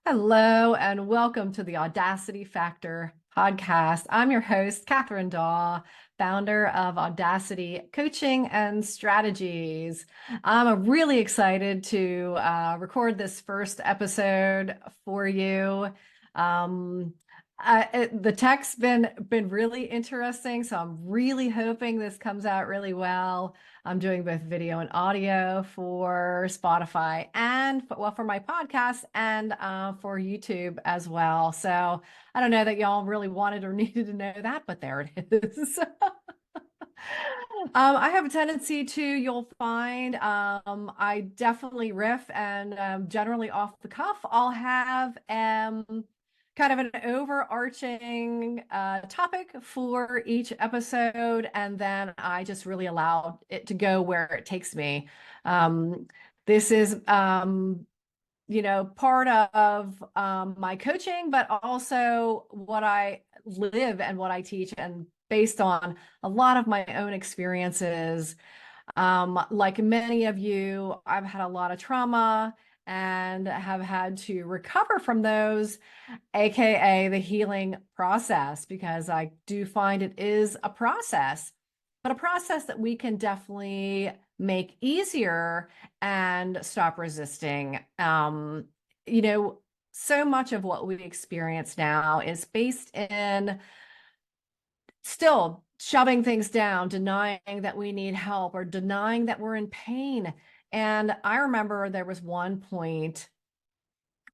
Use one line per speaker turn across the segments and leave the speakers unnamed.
Hello, and welcome to the Audacity Factor podcast. I'm your host, Kathryn, founder of Audacity Coaching and Strategies. I'm really excited to record this first episode for you. The tech's been really interesting, so I'm really hoping this comes out really well. I'm doing both video and audio for Spotify and for my podcast and for YouTube as well. So I don't know that y'all really wanted or needed to know that, but there it is. I have a tendency to, you'll find, I definitely riff and generally off the cuff, I'll have kind of an overarching topic for each episode, and then I just really allow it to go where it takes me. This is, part of my coaching, but also what I live and what I teach, and based on a lot of my own experiences. Like many of you, I've had a lot of trauma and have had to recover from those, AKA the healing process, because I do find it is a process, but a process that we can definitely make easier and stop resisting. So much of what we experience now is based in still shoving things down, denying that we need help or denying that we're in pain. And I remember there was one point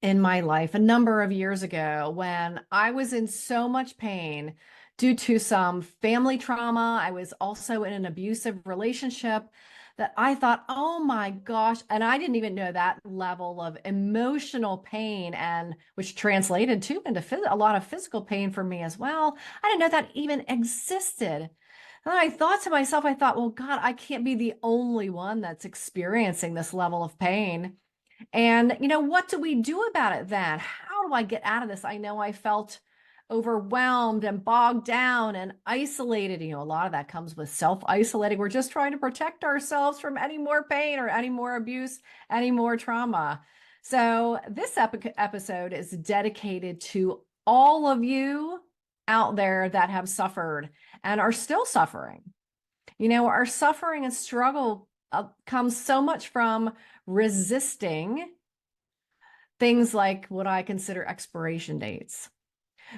in my life a number of years ago when I was in so much pain due to some family trauma. I was also in an abusive relationship that I thought, oh my gosh. And I didn't even know that level of emotional pain, and which translated to into a lot of physical pain for me as well. I didn't know that even existed. And I thought to myself, well, God, I can't be the only one that's experiencing this level of pain. And, what do we do about it then? How do I get out of this? I know I felt overwhelmed and bogged down and isolated. A lot of that comes with self-isolating. We're just trying to protect ourselves from any more pain or any more abuse, any more trauma. So this episode is dedicated to all of you out there that have suffered and are still suffering. Our suffering and struggle comes so much from resisting things like what I consider expiration dates,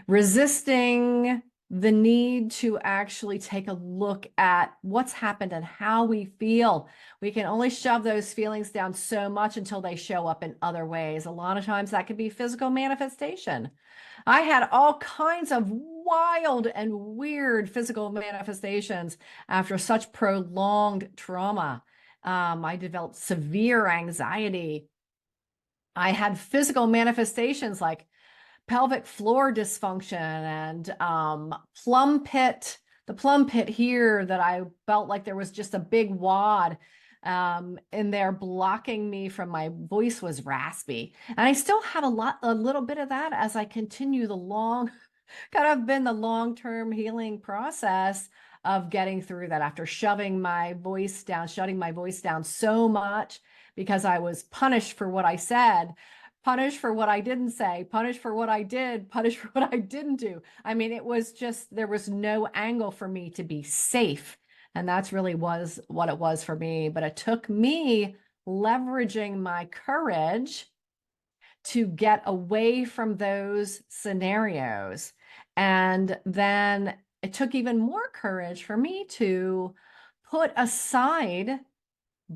resisting the need to actually take a look at what's happened and how we feel. We can only shove those feelings down so much until they show up in other ways. A lot of times that could be physical manifestation. I had all kinds of wild and weird physical manifestations after such prolonged trauma. I developed severe anxiety. I had physical manifestations like pelvic floor dysfunction and the plum pit here, that I felt like there was just a big wad in there blocking me from my voice was raspy. And I still have a little bit of that as I continue the long-term healing process of getting through that after shutting my voice down so much because I was punished for what I said, punished for what I didn't say, punished for what I did, punished for what I didn't do. I mean, it was just, there was no angle for me to be safe. And that's really was what it was for me. But it took me leveraging my courage to get away from those scenarios. And then it took even more courage for me to put aside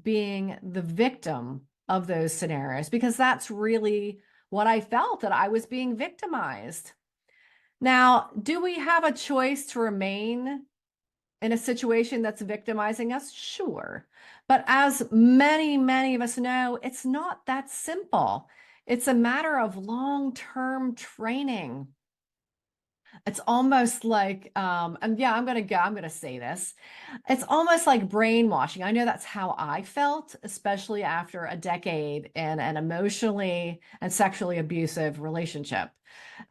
being the victim of those scenarios, because that's really what I felt, that I was being victimized. Now, do we have a choice to remain in a situation that's victimizing us? Sure. But as many, many of us know, it's not that simple. It's a matter of long-term training. It's almost like, and yeah, I'm going to say this. It's almost like brainwashing. I know that's how I felt, especially after a decade in an emotionally and sexually abusive relationship.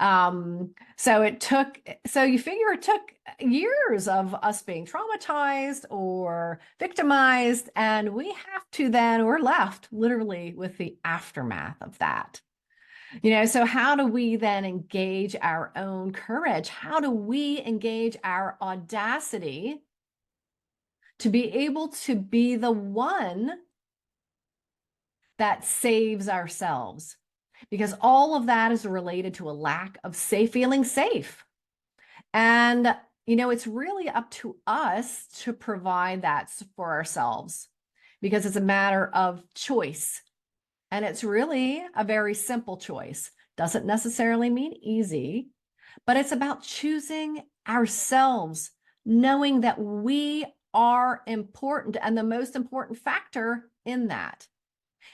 So you figure it took years of us being traumatized or victimized, and we're left literally with the aftermath of that. So how do we then engage our own courage? How do we engage our audacity to be able to be the one that saves ourselves? Because all of that is related to a lack of feeling safe. And, it's really up to us to provide that for ourselves because it's a matter of choice. And it's really a very simple choice. Doesn't necessarily mean easy, but it's about choosing ourselves, knowing that we are important and the most important factor in that.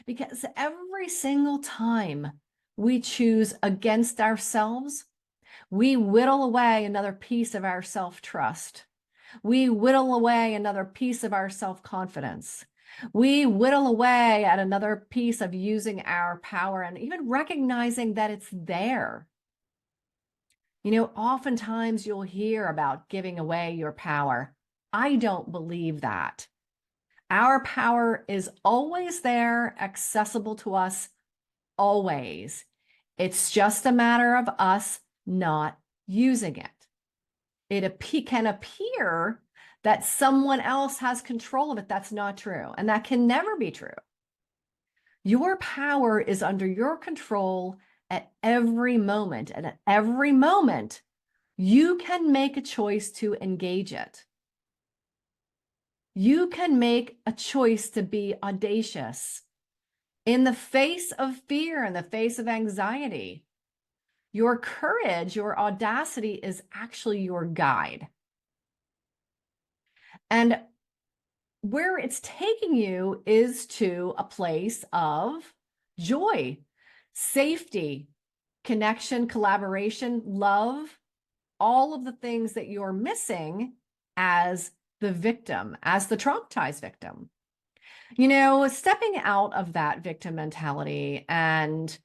Because every single time we choose against ourselves, we whittle away another piece of our self-trust. We whittle away another piece of our self-confidence. We whittle away at another piece of using our power and even recognizing that it's there. Oftentimes you'll hear about giving away your power. I don't believe that. Our power is always there, accessible to us, always. It's just a matter of us not using it. It can appear that someone else has control of it. That's not true. And that can never be true. Your power is under your control at every moment. And at every moment, you can make a choice to engage it. You can make a choice to be audacious in the face of fear, in the face of anxiety. Your courage, your audacity is actually your guide. And where it's taking you is to a place of joy, safety, connection, collaboration, love, all of the things that you're missing as the victim, as the traumatized victim. Stepping out of that victim mentality and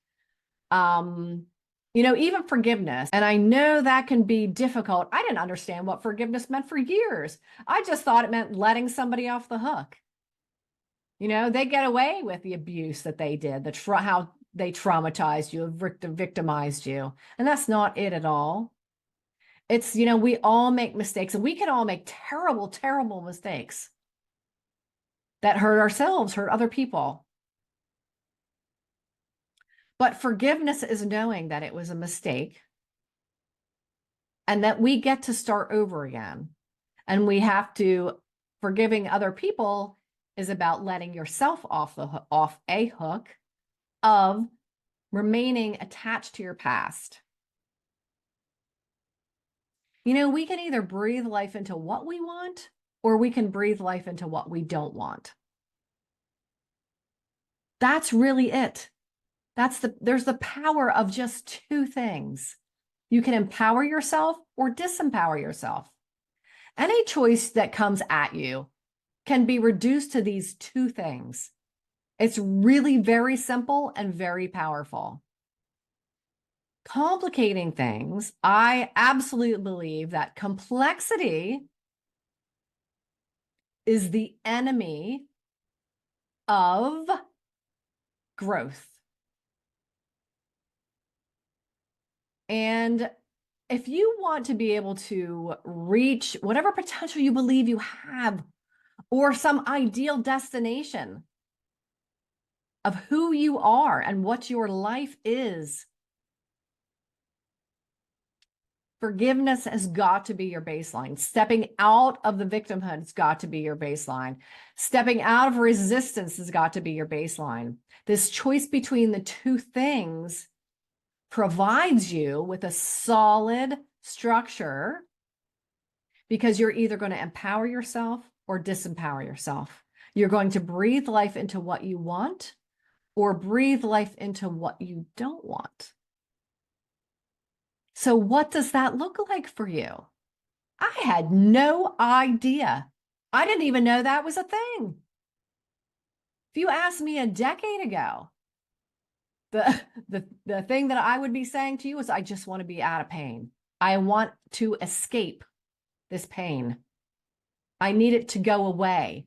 even forgiveness. And I know that can be difficult. I didn't understand what forgiveness meant for years. I just thought it meant letting somebody off the hook. They get away with the abuse that they did, how they traumatized you, victimized you. And that's not it at all. It's, we all make mistakes and we can all make terrible, terrible mistakes that hurt ourselves, hurt other people. But forgiveness is knowing that it was a mistake and that we get to start over again. And we have to, forgiving other people is about letting yourself off a hook of remaining attached to your past. We can either breathe life into what we want or we can breathe life into what we don't want. That's really it. There's the power of just two things. You can empower yourself or disempower yourself. Any choice that comes at you can be reduced to these two things. It's really very simple and very powerful. Complicating things, I absolutely believe that complexity is the enemy of growth. And if you want to be able to reach whatever potential you believe you have, or some ideal destination of who you are and what your life is, forgiveness has got to be your baseline. Stepping out of the victimhood has got to be your baseline. Stepping out of resistance has got to be your baseline. This choice between the two things provides you with a solid structure because you're either going to empower yourself or disempower yourself. You're going to breathe life into what you want or breathe life into what you don't want. So what does that look like for you? I had no idea. I didn't even know that was a thing. If you asked me a decade ago, the thing that I would be saying to you is I just want to be out of pain. I want to escape this pain. I need it to go away.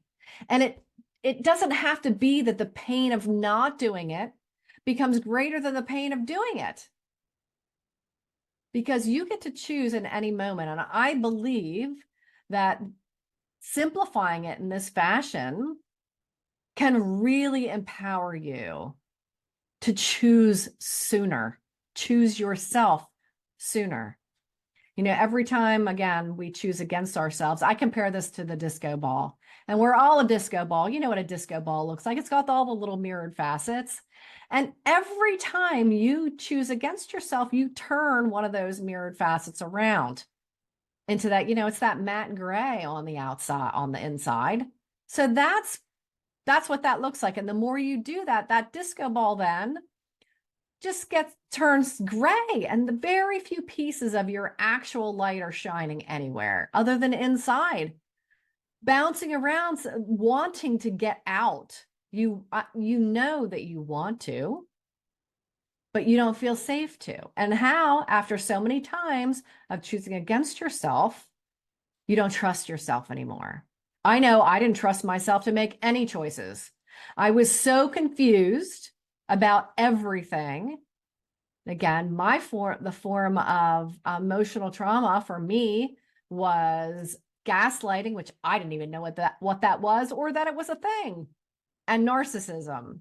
And it doesn't have to be that the pain of not doing it, becomes greater than the pain of doing it. Because you get to choose in any moment. And I believe that simplifying it in this fashion can really empower you to choose sooner, choose yourself sooner. You know, every time, again, we choose against ourselves, I compare this to the disco ball. And we're all a disco ball. You know what a disco ball looks like. It's got all the little mirrored facets. And every time you choose against yourself, you turn one of those mirrored facets around into that, you know, it's that matte gray on the outside, on the inside. So that's what that looks like. And the more you do that, that disco ball then just turns gray, and the very few pieces of your actual light are shining anywhere other than inside, bouncing around, wanting to get out. You know that you want to, but you don't feel safe to. And how, after so many times of choosing against yourself, you don't trust yourself anymore. I know I didn't trust myself to make any choices. I was so confused about everything. Again, the form of emotional trauma for me was gaslighting, which I didn't even know what that was, or that it was a thing, and narcissism.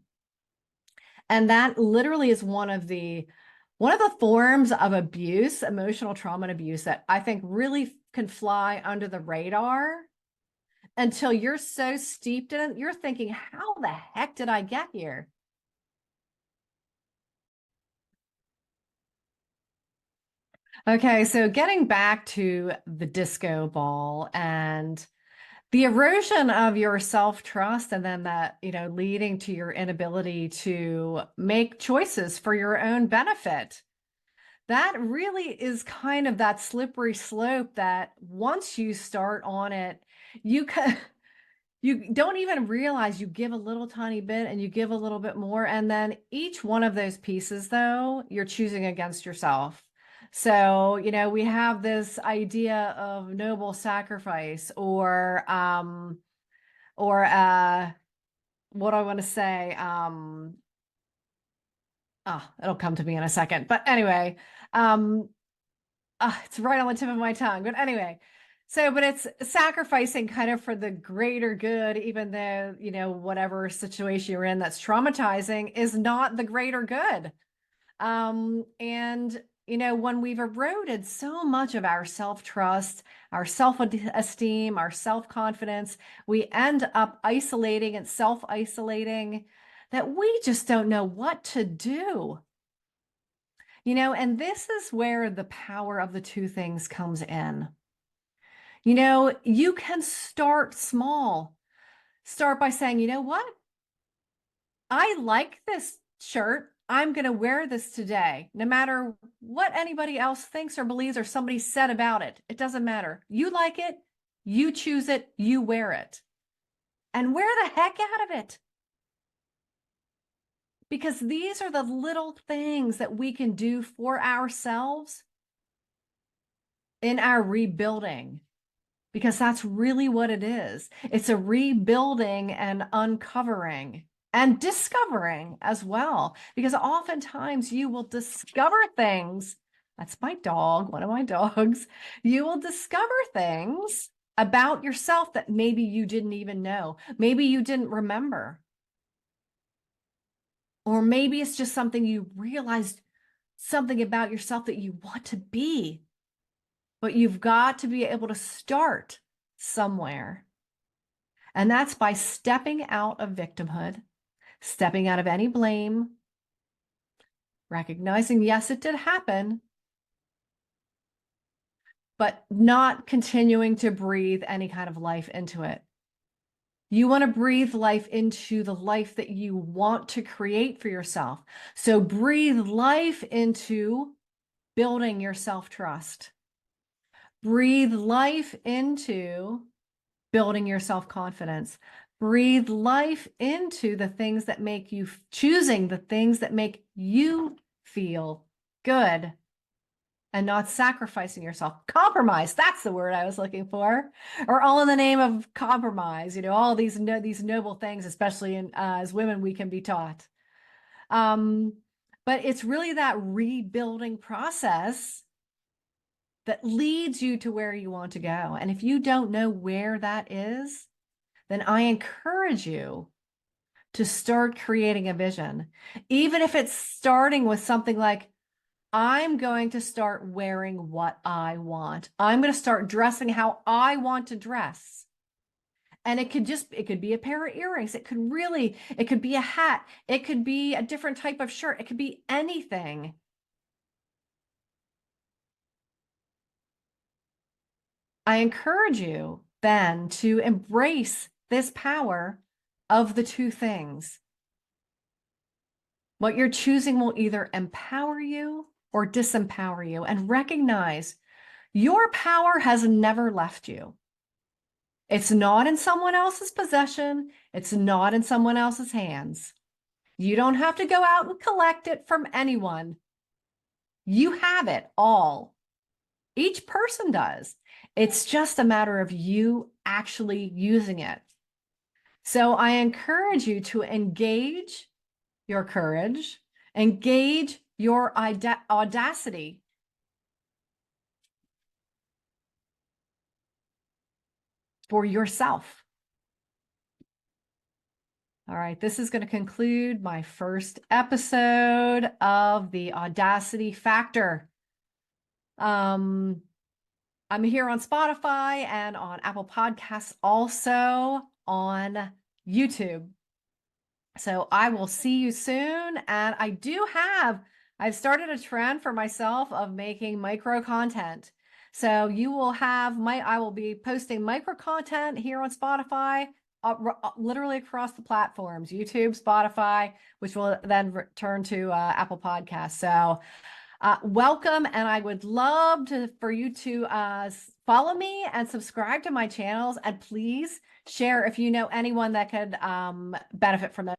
And that literally is one of the forms of abuse, emotional trauma and abuse, that I think really can fly under the radar until you're so steeped in it, you're thinking, how the heck did I get here? Okay, so getting back to the disco ball and the erosion of your self-trust, and then that, you know, leading to your inability to make choices for your own benefit. That really is kind of that slippery slope that once you start on it, you can you don't even realize you give a little tiny bit and you give a little bit more. And then each one of those pieces, though, you're choosing against yourself. So, you know, we have this idea of noble sacrifice, or what I want to say, it'll come to me in a second. But anyway, it's right on the tip of my tongue. But anyway, but it's sacrificing kind of for the greater good, even though, you know, whatever situation you're in that's traumatizing is not the greater good. And, you know, when we've eroded so much of our self-trust, our self-esteem, our self-confidence, we end up isolating and self-isolating, that we just don't know what to do. You know, and this is where the power of the two things comes in. You know, you can start small. Start by saying, you know what? I like this shirt. I'm going to wear this today, no matter what anybody else thinks or believes or somebody said about it. It doesn't matter. You like it, you choose it, you wear it. And wear the heck out of it. Because these are the little things that we can do for ourselves in our rebuilding. Because that's really what it is. It's a rebuilding and uncovering and discovering as well. Because oftentimes you will discover things. That's my dog, one of my dogs. You will discover things about yourself that maybe you didn't even know. Maybe you didn't remember. Or maybe it's just something you realized, something about yourself that you want to be. But you've got to be able to start somewhere. And that's by stepping out of victimhood, stepping out of any blame, recognizing, yes, it did happen, but not continuing to breathe any kind of life into it. You want to breathe life into the life that you want to create for yourself. So breathe life into building your self-trust. Breathe life into building your self-confidence. Breathe life into the things that make you, choosing the things that make you feel good and not sacrificing yourself. Compromise, that's the word I was looking for. Or all in the name of compromise, you know, all these noble things, especially as women, we can be taught. But it's really that rebuilding process that leads you to where you want to go. And if you don't know where that is, then I encourage you to start creating a vision. Even if it's starting with something like, I'm going to start wearing what I want. I'm going to start dressing how I want to dress. And it could be a pair of earrings. It could be a hat. It could be a different type of shirt. It could be anything. I encourage you then to embrace this power of the two things. What you're choosing will either empower you or disempower you, and recognize your power has never left you. It's not in someone else's possession. It's not in someone else's hands. You don't have to go out and collect it from anyone. You have it all. Each person does. It's just a matter of you actually using it. So I encourage you to engage your courage, engage your audacity. For yourself. All right, this is going to conclude my first episode of the Audacity Factor. I'm here on Spotify and on Apple Podcasts, also on YouTube. So I will see you soon. And I've started a trend for myself of making micro content. So I will be posting micro content here on Spotify, literally across the platforms, YouTube, Spotify, which will then return to Apple Podcasts. So welcome. And I would love for you to follow me and subscribe to my channels. And please share if you know anyone that could benefit from those.